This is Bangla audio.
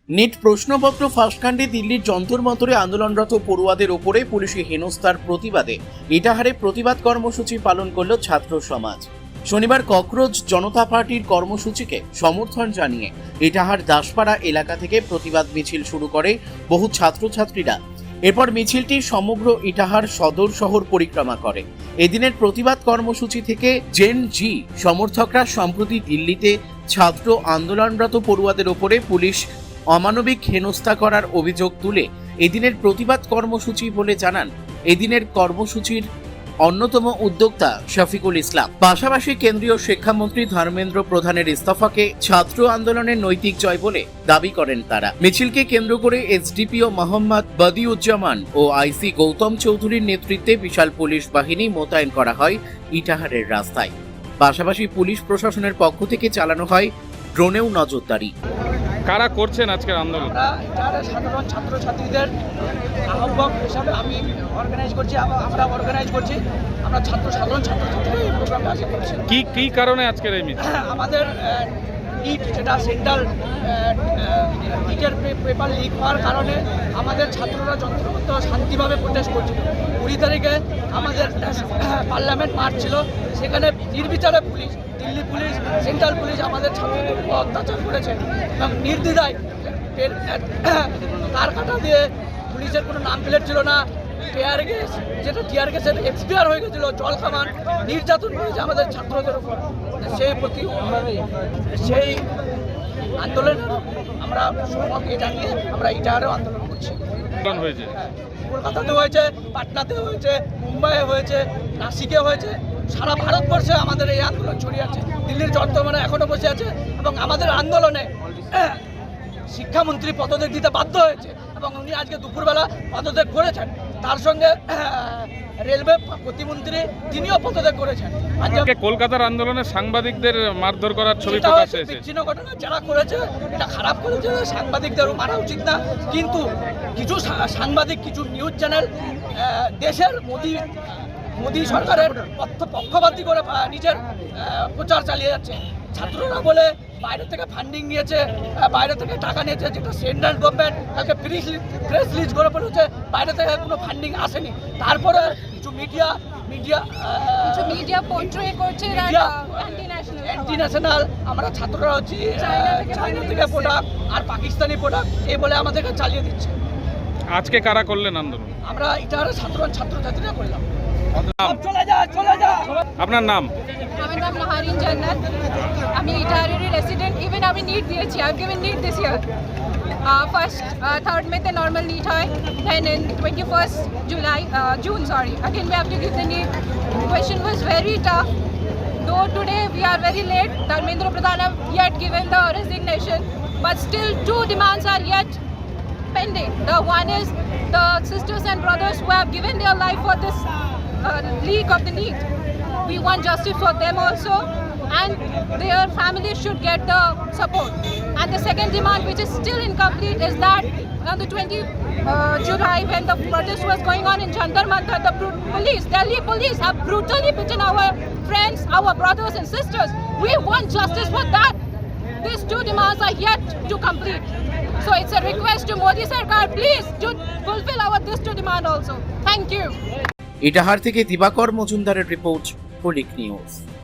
নিট প্রশ্নপত্র ফাঁসকাণ্ডে দিল্লির যন্তর মন্তরে আন্দোলনরত পড়ুয়াদের ওপরে পুলিশি হেনস্থার প্রতিবাদে ইটাহারে প্রতিবাদ কর্মসূচি পালন করল ছাত্র সমাজ। শনিবার ককরোচ জনতা পার্টির কর্মসূচিকে সমর্থন জানিয়ে ইটাহার দাসপাড়া এলাকা থেকে প্রতিবাদ মিছিল শুরু করে বহু ছাত্রছাত্রীরা। এরপর মিছিলটি সমগ্র ইটাহার সদর শহর পরিক্রমা করে। এদিনের প্রতিবাদ কর্মসূচি থেকে জেন জি সমর্থকরা সম্প্রতি দিল্লিতে ছাত্র আন্দোলনরত পড়ুয়াদের ওপরে পুলিশ অমানবিক হেনস্থা করার অভিযোগ তুলে এদিনের প্রতিবাদ কর্মসূচি বলে জানান এদিনের কর্মসূচির অন্যতম উদ্যোক্তা শফিকুল ইসলাম। পাশাপাশি কেন্দ্রীয় শিক্ষামন্ত্রী ধর্মেন্দ্র প্রধানের ইস্তফাকে ছাত্র আন্দোলনের নৈতিক জয় বলে দাবি করেন তারা। মিছিলকে কেন্দ্র করে এসডিপিও মোহাম্মদ বদিউজ্জামান ও আইসি গৌতম চৌধুরীর নেতৃত্বে বিশাল পুলিশ বাহিনী মোতায়েন করা হয় ইটাহারের রাস্তায়। পাশাপাশি পুলিশ প্রশাসনের পক্ষ থেকে চালানো হয় ড্রোনেও নজরদারি। কারা করছেন আজকের আন্দোলন? সাধারণ ছাত্রছাত্রীদের আহ্বায়ক হিসাবে আমি অর্গানাইজ করছি। আমরা সাধারণ ছাত্রছাত্রীরা এই প্রোগ্রামে আসে করছি। কি কারণে আজকের এই মিছিল? আমাদের নিট যেটা সেন্ট্রাল নিটের পেপার লিক হওয়ার কারণে আমাদের ছাত্ররা যন্ত্রমত শান্তিভাবে প্রোটেস্ট করছিল। 20 তারিখে আমাদের পার্লামেন্ট মার্চ ছিল, সেখানে নির্বিচারে police, Delhi police, central police আমাদের ছাত্রদের উপর অত্যাচার করেছে এবং নির্দ্বিধায় তার কাটা দিয়ে পুলিশের কোনো নাম প্লেট ছিল না, টিয়ার গ্যাস, যেটা টিয়ার গ্যাসের এক্সপায়ার হয়ে গেছিলো, জল কামান, নির্যাতন করেছে আমাদের ছাত্রদের উপর। সেই আন্দোলন আমরা এটা নিয়ে আমরা ইটাহারেও আন্দোলন করছি। কলকাতাতে হয়েছে, পাটনাতে হয়েছে, মুম্বাইয়ে হয়েছে, নাসিকে হয়েছে, সারা ভারতবর্ষে আমাদের এই আন্দোলন ছড়িয়ে আছে। দিল্লির যন্ত্রমানে এখনো বসে আছে এবং আমাদের আন্দোলনে শিক্ষামন্ত্রী পদত্যাগ দিতে বাধ্য হয়েছে এবং উনি আজকে দুপুরবেলা পদত্যাগ করেছেন। তার সঙ্গে রেলওয়ে প্রতিমন্ত্রী তিনিও পদত্যাগ করেছেন। আজকে কলকাতার আন্দোলনে সাংবাদিকদের মারধর করার ছবি প্রকাশ হয়েছে। বিচ্ছিন্ন ঘটনা যারা করেছে এটা খারাপ করেছে, সাংবাদিকদেরও মারা উচিত না। কিন্তু কিছু সাংবাদিক, কিছু নিউজ চ্যানেল দেশের মোদী সরকারের পক্ষপাতী করে নিজের প্রচার চালিয়ে যাচ্ছে। ছাত্ররা বলে বাইরে থেকে ফান্ডিং নিয়েছে, বাইরে থেকে টাকা নিয়েছে, যেটা সেন্ট্রাল গভর্নমেন্ট তাকে প্রেস রিলিজ করে বলেছে বাইরে থেকে কোনো ফান্ডিং আসেনি। তারপরে কিছু মিডিয়া পোর্ট্রে করছে অ্যান্টি ন্যাশনাল। আমরা ছাত্ররা হচ্ছি চায়না থেকে প্রোডাক্ট আর পাকিস্তানি প্রোডাক্ট এই বলে আমাদেরকে চালিয়ে দিচ্ছে। আজকে কারা করলেন আন্দোলন? আমরা ইটাহারে ছাত্রছাত্রীরা করলাম। আপনার নাম? আমার নাম নাহারিন জান্নাত। আমি ইটাহারের রেসিডেন্ট। ইভেন আমি নিট দিয়েছি। I have given NEET this year. First 3rd মেতে নর্মাল নিট হয়, then in 21st June again we have to give the NEET. Question was very tough. Though today we are very late, Dharmendra Pradhan have yet given the resignation, but still 2 demands are yet pending. The one is the sisters and brothers who have given their life for this leak of the NEET. We want justice for them also, and their families should get the support. And the second demand, which is still incomplete, is that on the 20th July, when the protest was going on in Jantar Mantar, the Delhi police have brutally beaten our friends, our brothers and sisters. We want justice for that. These 2 demands are yet to complete. So it's a request to Modi Sarkar, please to fulfill these 2 demands also. Thank you. Itahar থেকে দিবাকর মজুমদারের রিপোর্ট, পলিক নিউজ।